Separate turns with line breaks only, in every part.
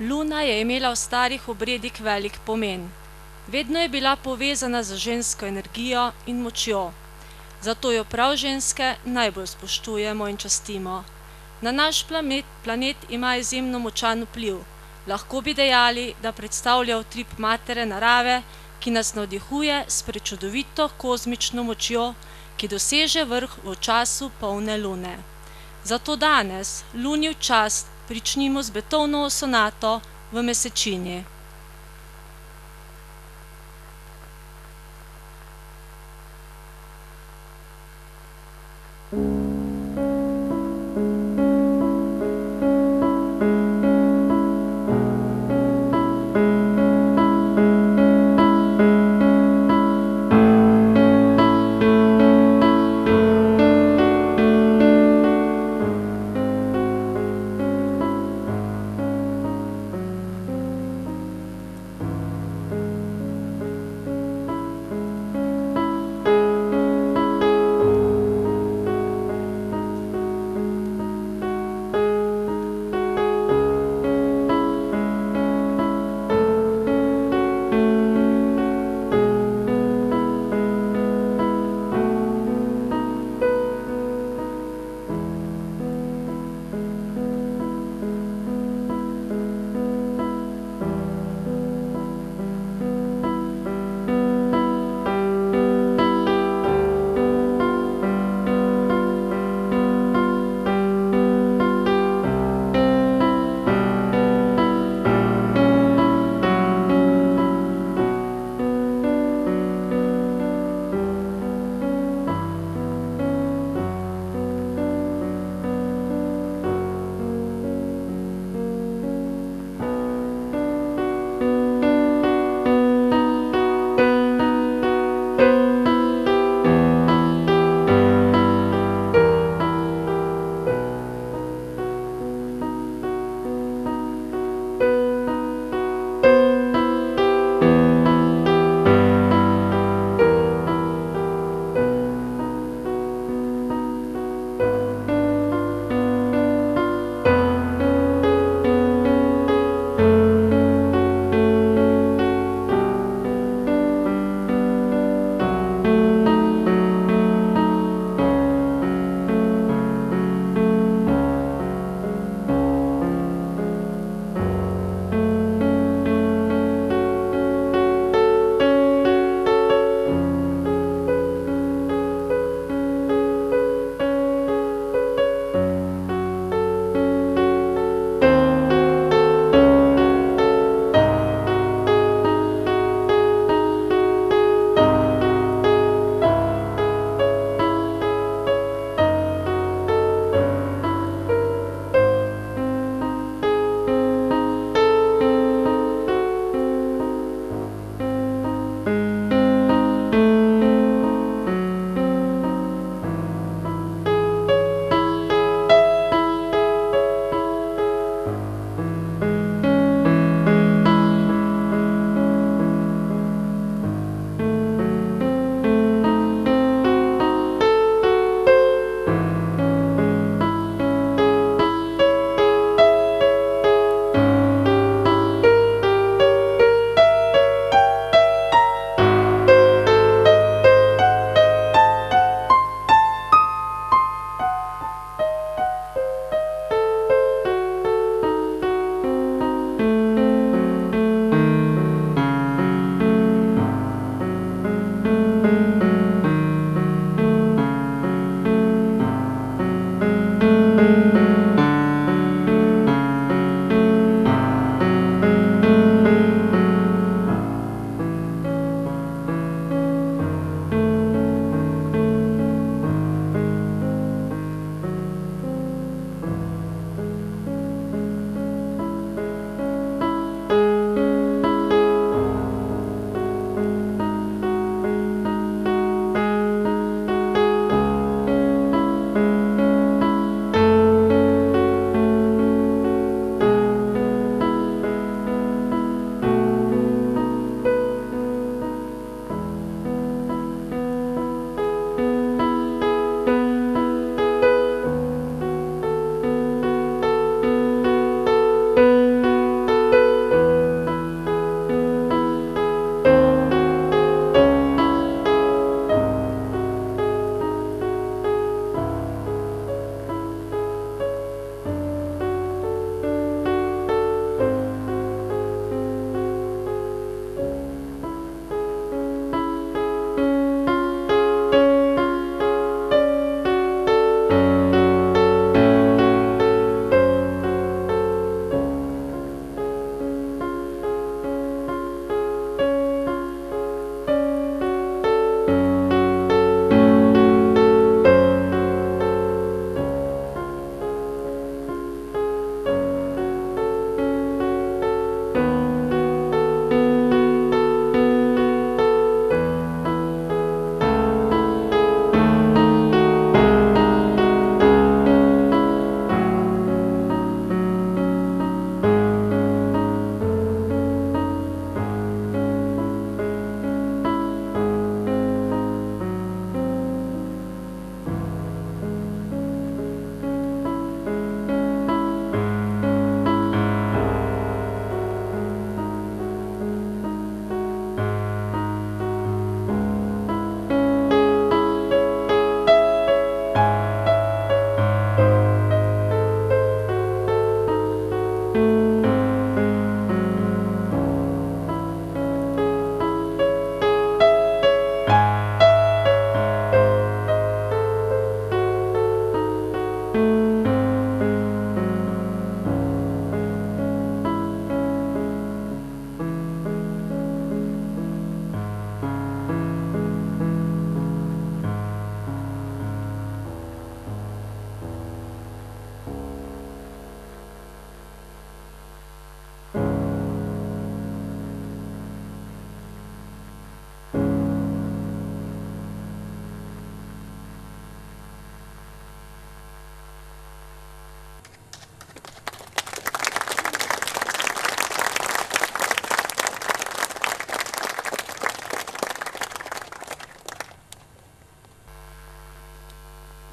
Luna je imela v starih obredih velik pomen. Vedno je bila povezana z žensko energijo in močjo. Zato jo prav ženske najbolj spoštujemo in častimo. Na naš planet ima izjemno močan vpliv. Lahko bi dejali, da predstavlja utrip matere narave, ki nas navdihuje s prečudovito kozmično močjo, ki doseže vrh v času polne lune. Zato danes, Luni v čast, pričnimo z Beethovnovo sonato v Mesečini.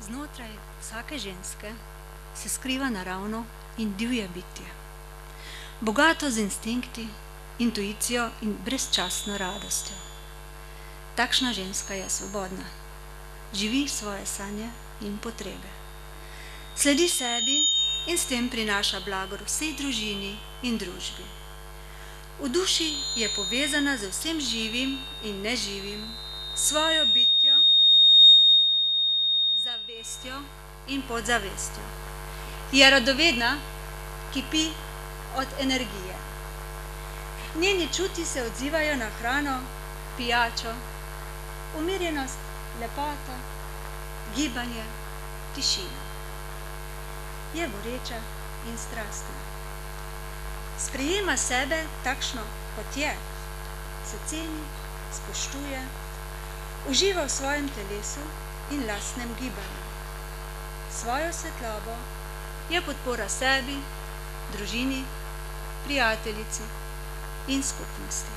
Znotraj vsake ženske se skriva naravno in divje bitje, bogato z instinkti, intuicijo in brezčasno radostjo. Takšna ženska je svobodna, živi svoje sanje in potrebe, sledi sebi in s tem prinaša blagor vsej družini in družbi. V duši je povezana z vsem živim in neživim, svojo bitjo, zavestjo in podzavestjo. Je radovedna, kipi od energije. Njeni čuti se odzivajo na hrano, pijačo, umirjenost, lepoto, gibanje, tišino. Je goreča in strastna. Sprejema sebe takšno, kot je, se ceni, spoštuje, uživa v svojem telesu in lastnem gibanju. Svojo svetlobo je podpora sebi, družini, prijateljici in skupnosti.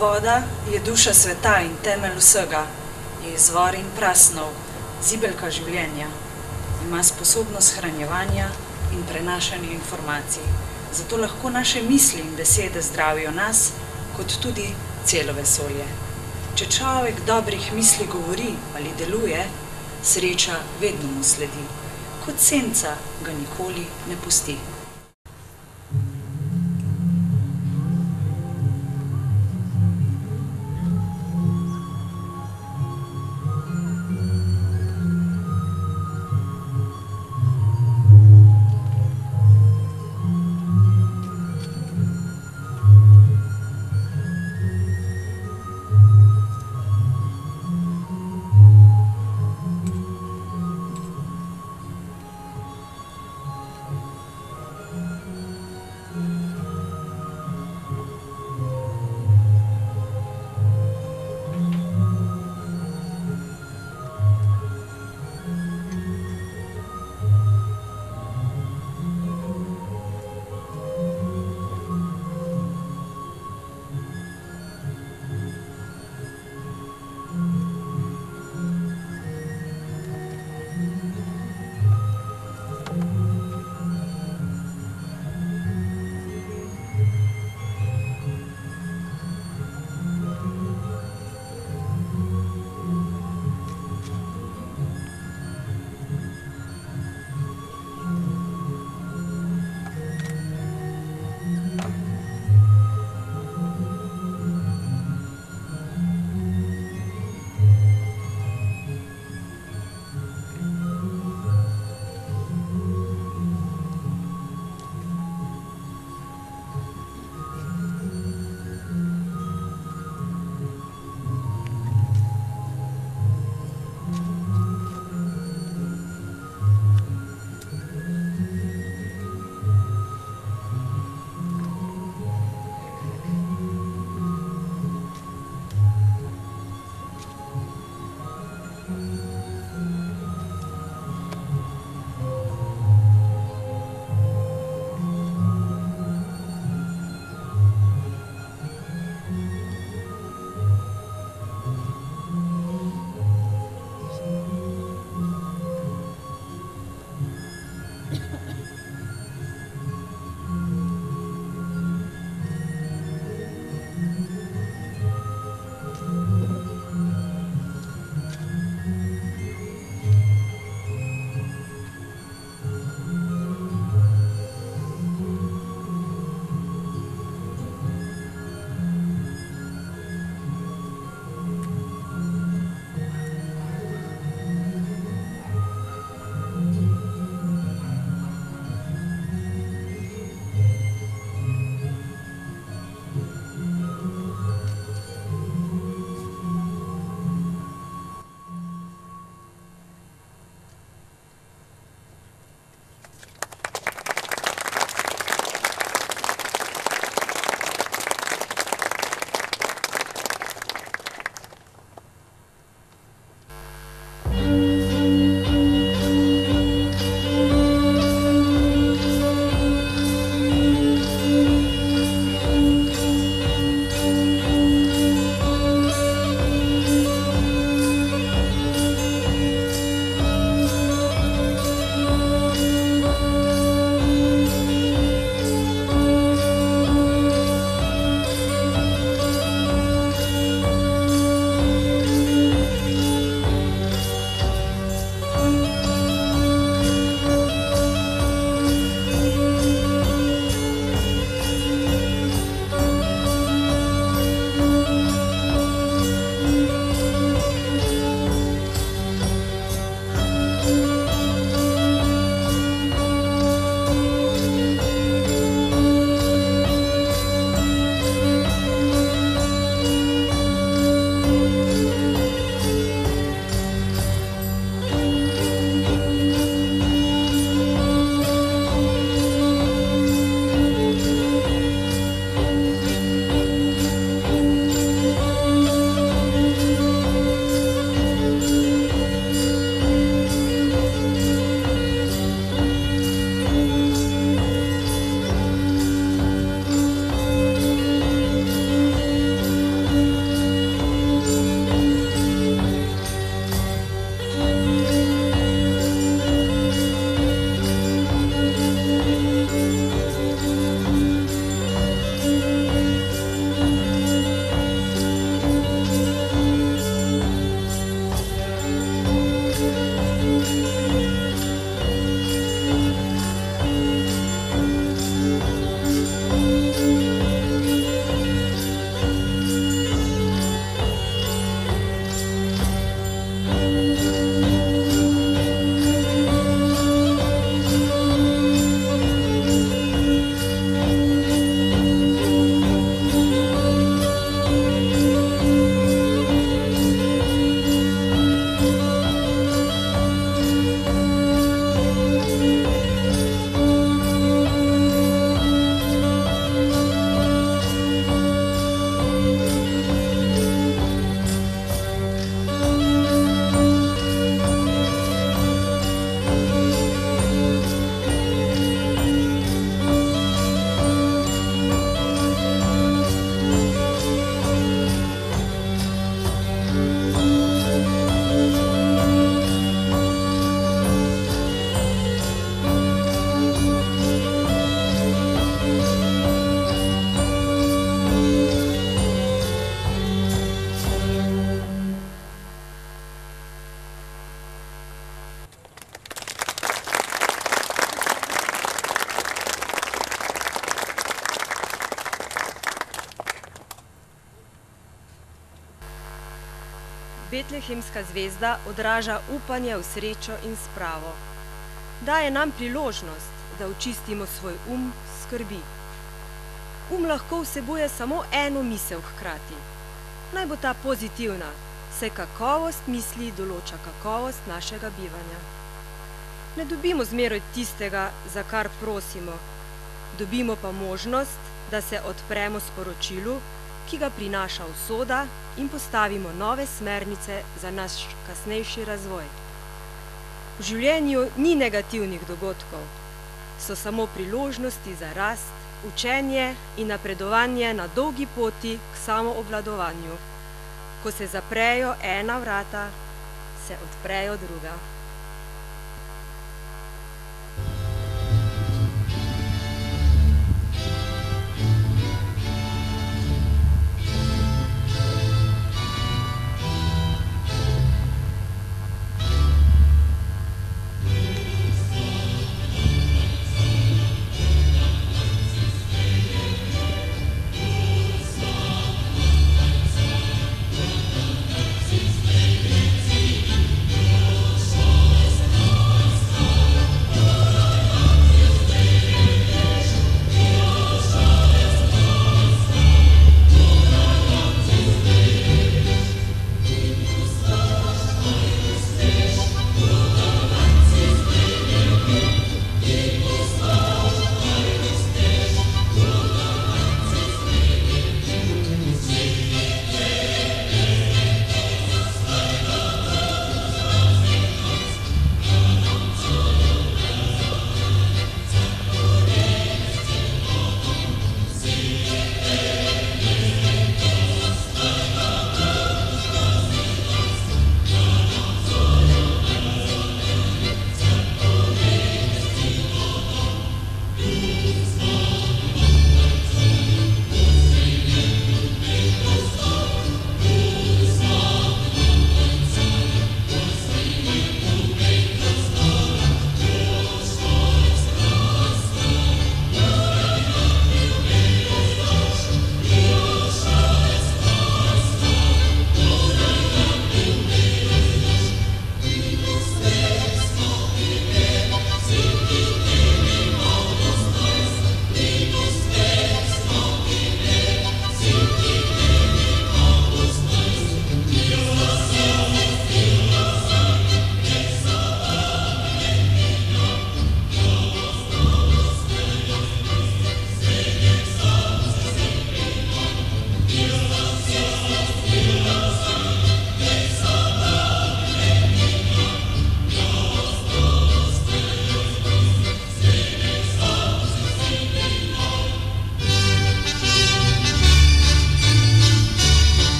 Voda je duša sveta in temelj vsega, je izvor in prasnov, zibelka življenja. Ima sposobnost hranjevanja in prenašanja informacij. Zato lahko naše misli in besede zdravijo nas, kot tudi celo vesolje. Če človek dobrih misli govori ali deluje, sreča vedno mu sledi. Kot senca ga nikoli ne pusti.
Betlehemska zvezda odraža upanje v srečo in spravo. Daje nam priložnost, da očistimo svoj skrbi. Lahko vsebuje samo eno misel hkrati. Naj bo ta pozitivna, saj kakovost misli določa kakovost našega bivanja. Ne dobimo zmeraj tistega, za kar prosimo, dobimo pa možnost, da se odpremo sporočilu, ki ga prinaša usoda, in postavimo nove smernice za naš kasnejši razvoj. V življenju ni negativnih dogodkov, so samo priložnosti za rast, učenje in napredovanje na dolgi poti k samoobvladovanju. Ko se zaprejo ena vrata, se odprejo druga.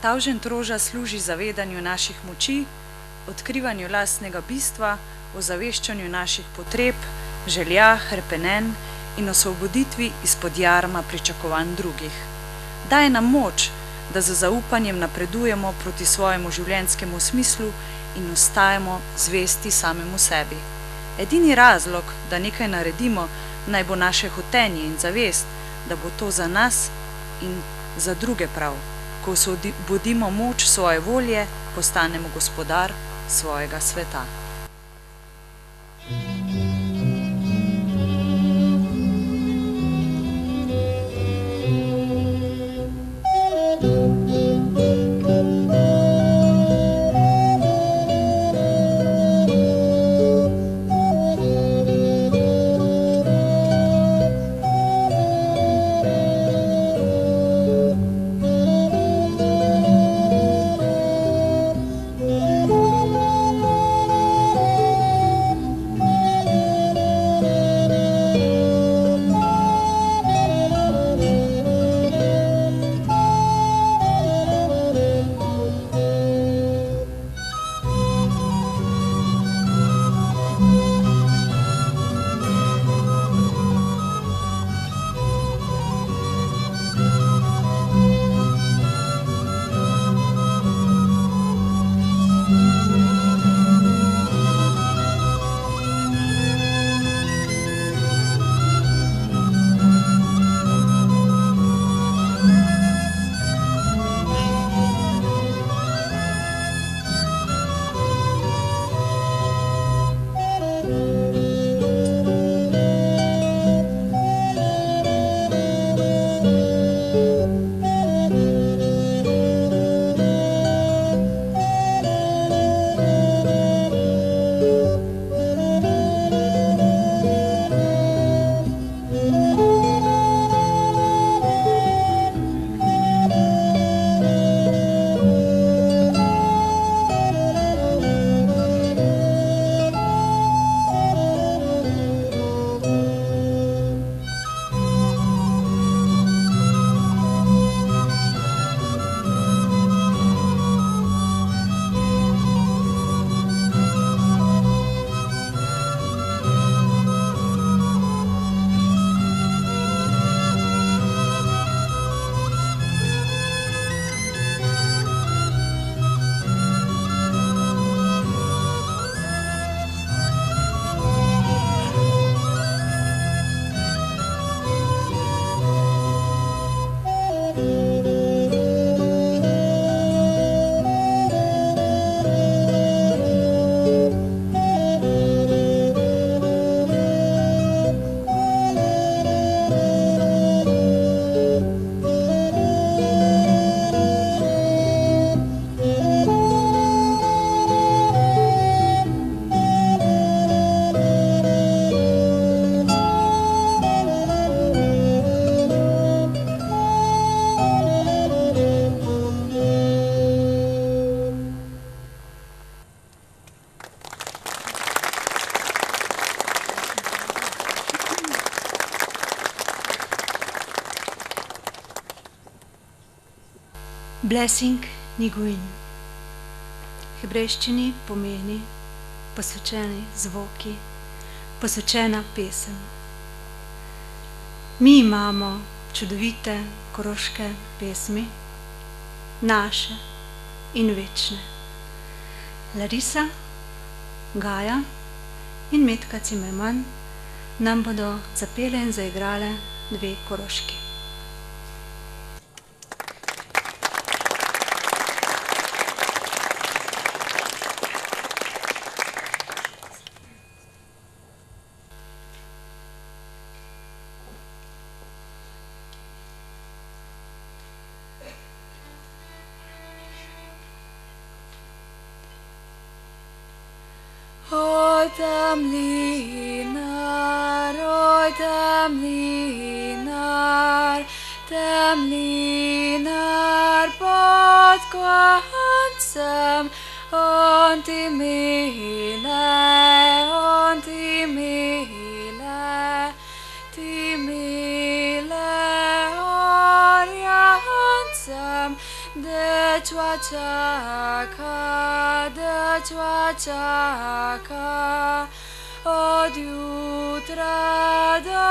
Tavžent roža služi zavedanju naših moči, odkrivanju lastnega bistva, ozaveščanju naših potreb, želja, hrepenenj in osvoboditvi izpod jarma pričakovanj drugih. Daje nam moč, da z zaupanjem napredujemo proti svojemu življenjskemu smislu in ostajamo zvesti samemu sebi. Edini razlog, da nekaj naredimo, naj bo naše hotenje in zavest, da bo to za nas in za druge prav. Ko osvobodimo moč svoje volje, postanemo gospodar svojega sveta.
Blessing Niguin. V hebrejščini pomeni posvečeni zvoki, posvečena pesem. Mi imamo čudovite koroške pesmi, naše in večne. Larisa, Gaja in Metka Cimerman nam bodo zapele in zaigrale dve koroški.
Temlinar pod koncem, on ti mile, orjancem, dečva čaka, od jutra do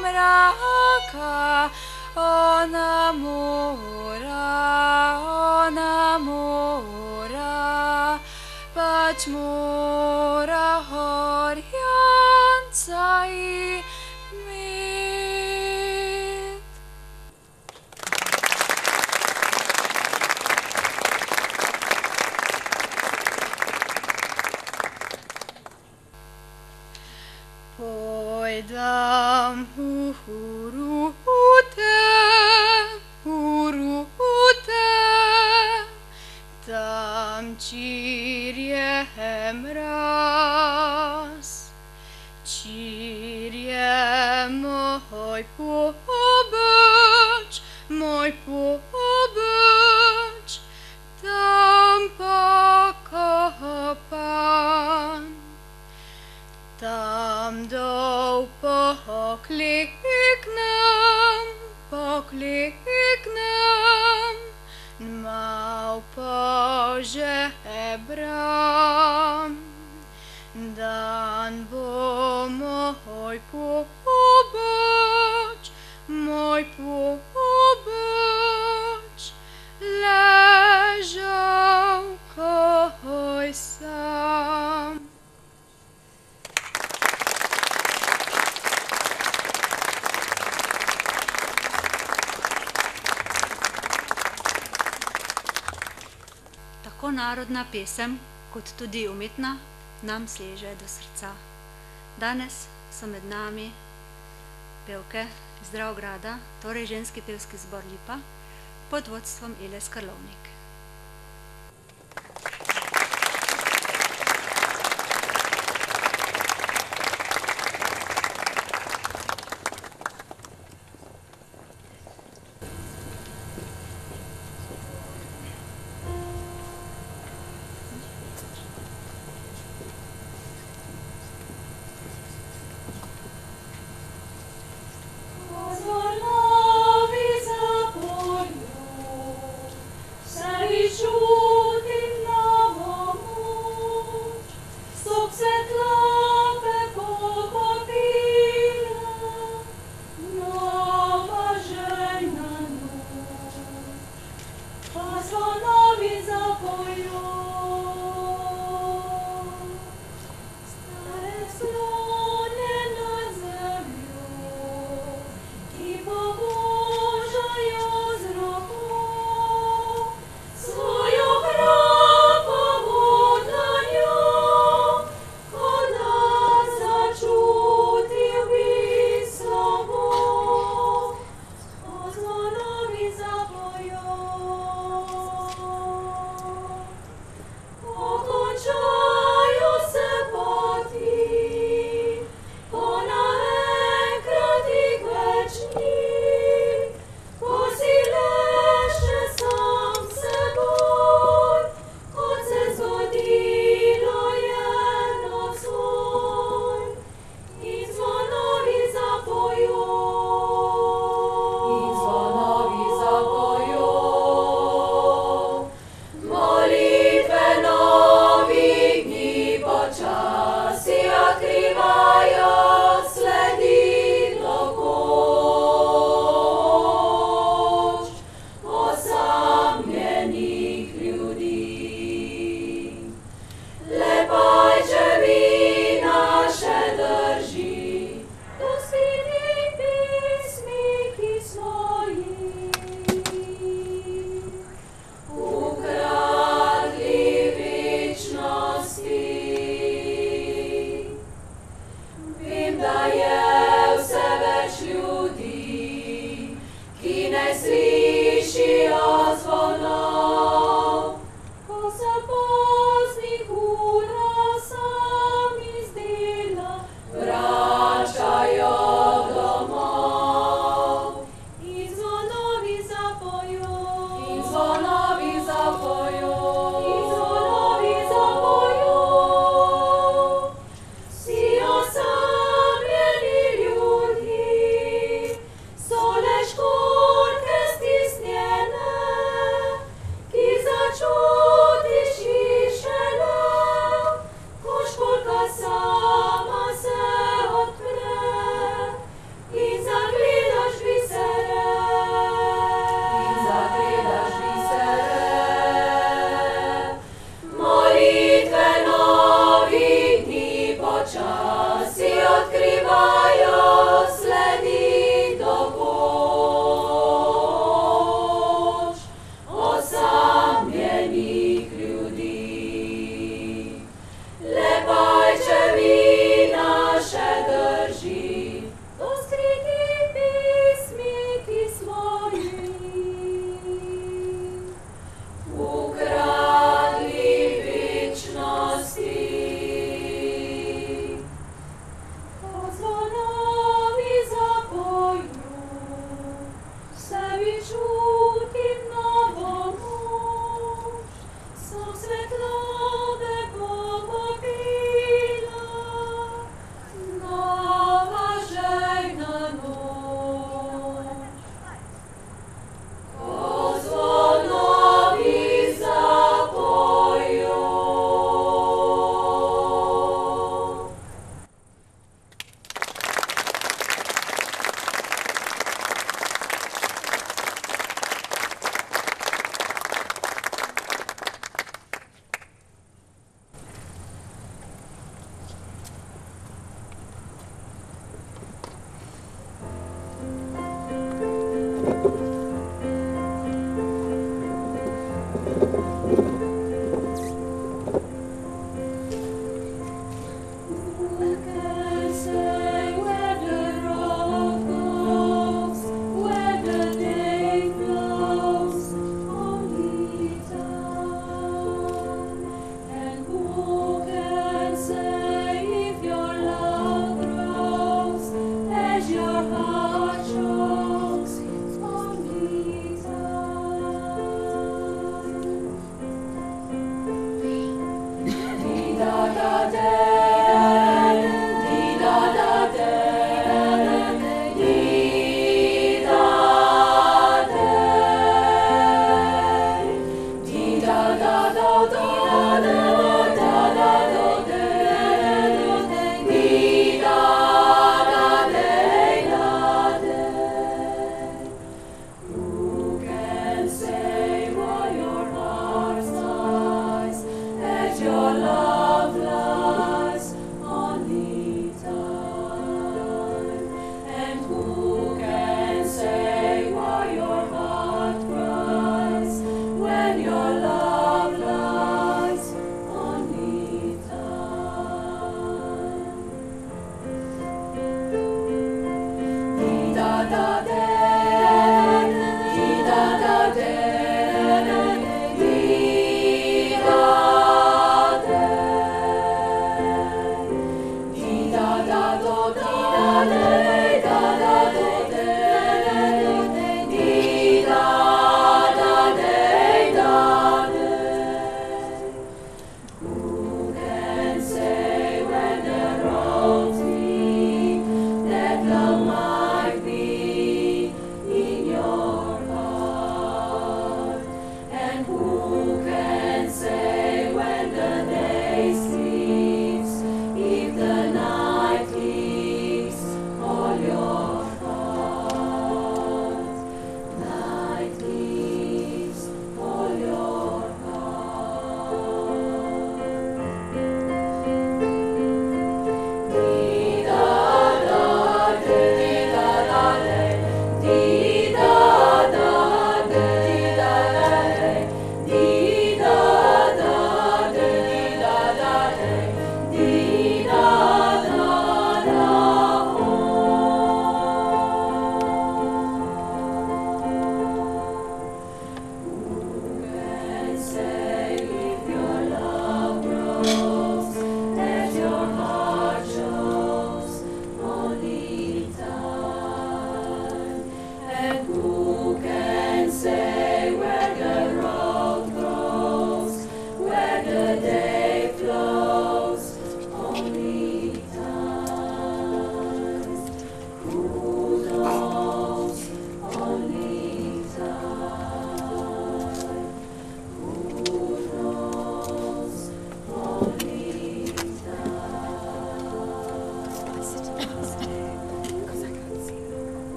mraka, ona mora, pač mora orjanca imet. dam urute, tam čirje mraz, čirje moj pobeč, tam pa kopan, tam dol pokleknem, mal požebram, dan bo moj pobeč, ležal koj sam.
Tako narodna pesem, kot tudi umetna, nam seže do srca. Danes so med nami pevke iz Dravograda, torej ženski pevski zbor Lipa, pod vodstvom Ile Skarlovnik.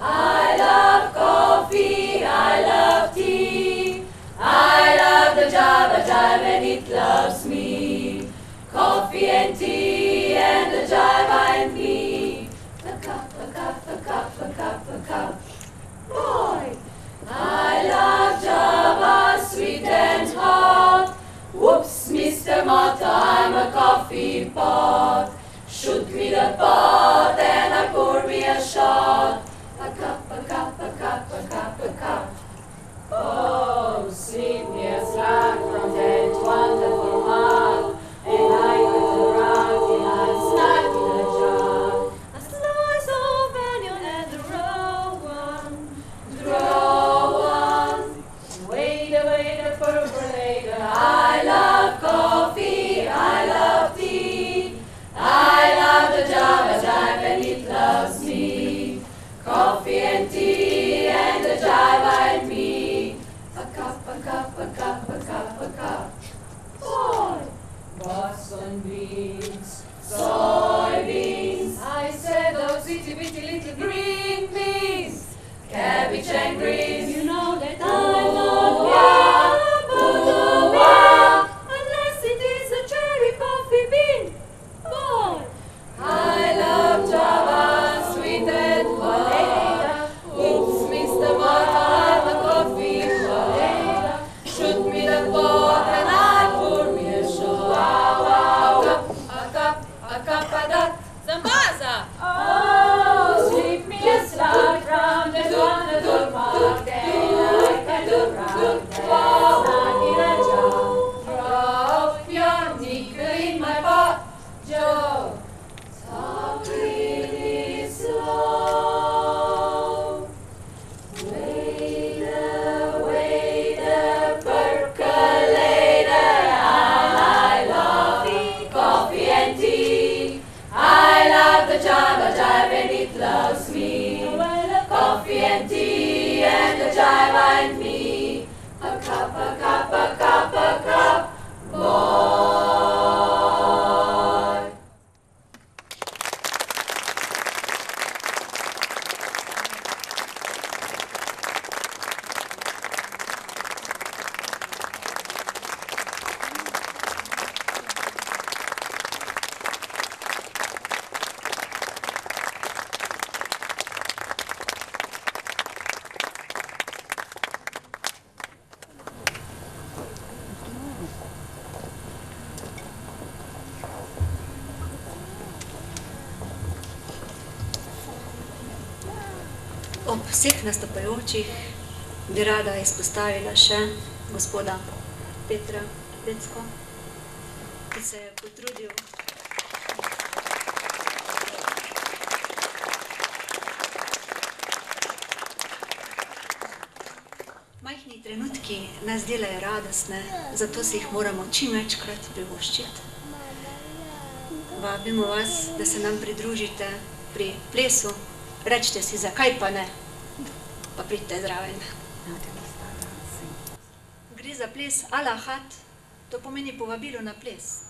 I love coffee, I love tea, I love the Java Jive and it loves me. Coffee and tea and the Java and me. A cup, a cup, a cup, a cup, a cup. Boy, I love Java, sweet and hot. Whoops, Mr. Motta, I'm a coffee pot. Shoot me the pot and I pour me a shot. A cup, a cup, a cup, a cup, a cup. Oh, sweet me a slack from that wonderful heart. And I could around till I snack in a jar. A slice of onion and the raw one. Wait a percolator. I love coffee, I love tea, I love the Java Jive and it loves me. Coffee and tea and the Java and me. A cup, a cup, a cup, a cup, a cup. Boy, Boston beans, soybeans. I said those itty bitty little green beans. Cabbage and greens. You know that I love unless it is a cherry coffee bean. Boy, I love Java, sweet and hot. Oops, Mr. Motta, I'm a coffee pot. Shoot me the pot and I pour me a shot. A cup, a cup, a dot. Zambaza! Oh, sweep me a slug from the wonderful pot, and I can do round and snack in a jar. Drop your nickel in my pot, Joe. Talk really slow. Waiter, percolator. I love coffee and tea. I love the Java Jive and it loves me. Coffee and tea and the Java and me. A cup, a cup, a cup, a cup, boy.
Ob vseh nastopajočih bi rada izpostavila še gospoda Petra Becko, ki se je potrudil Majhni trenutki nas delajo radostne, zato si jih moramo čim večkrat privoščiti. Vabimo vas, da se nam pridružite pri plesu. Rečite si, zakaj pa ne, pa pridite zraven. Gre za ples Alahat, to pomeni povabilo na ples.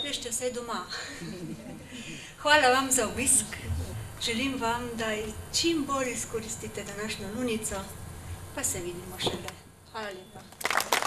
plešte vsaj doma. Hvala vam za obisk. Želim vam, da čim bolj izkoristite današnjo lunico, pa se vidimo šele. Hvala lepa.